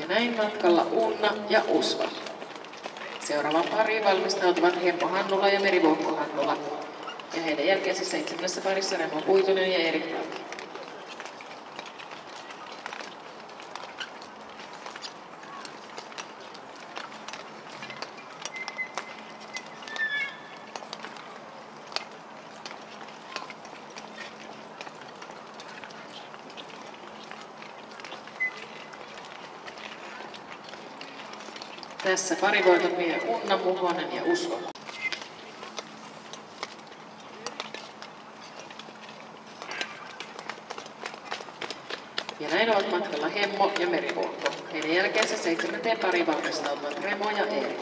näin matkalla Uunna ja Usva. Seuraavaan pariin valmistautuvat Hemmo Hannula ja Merivuokko Hannula. Ja heidän jälkeensä 7. parissa Remo Kuitunen ja Erik Brandt. Tässä parivoiton vie Unna Muhonen ja Usva. Ja näin ovat matkalla Hemmo ja Merivuokko. Heidän jälkeensä 7. pariin valmistautuvat Remo ja Erik.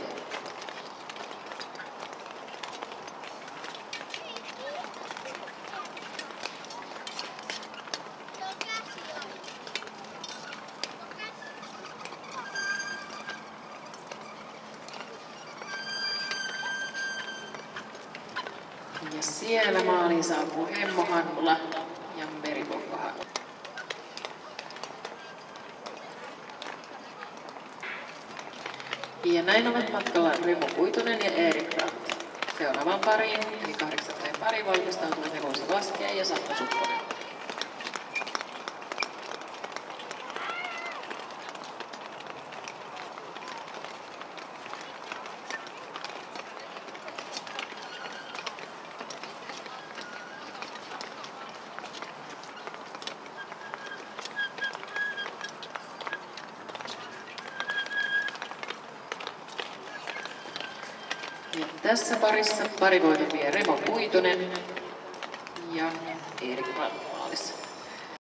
Ja siellä maaliin saapuu Hemmo Hannula ja Merivuokko Hannula. Ja näin ovat matkalla Remo Kuitunen ja Erik Brandt. Seuraavaan pariin, eli 8. pariin valmistautuvat Nevoisa Laskea ja Sappa Supponen. Ja tässä parissa parivoiton vie Remo Kuitunen ja Erik Brandt maalissa.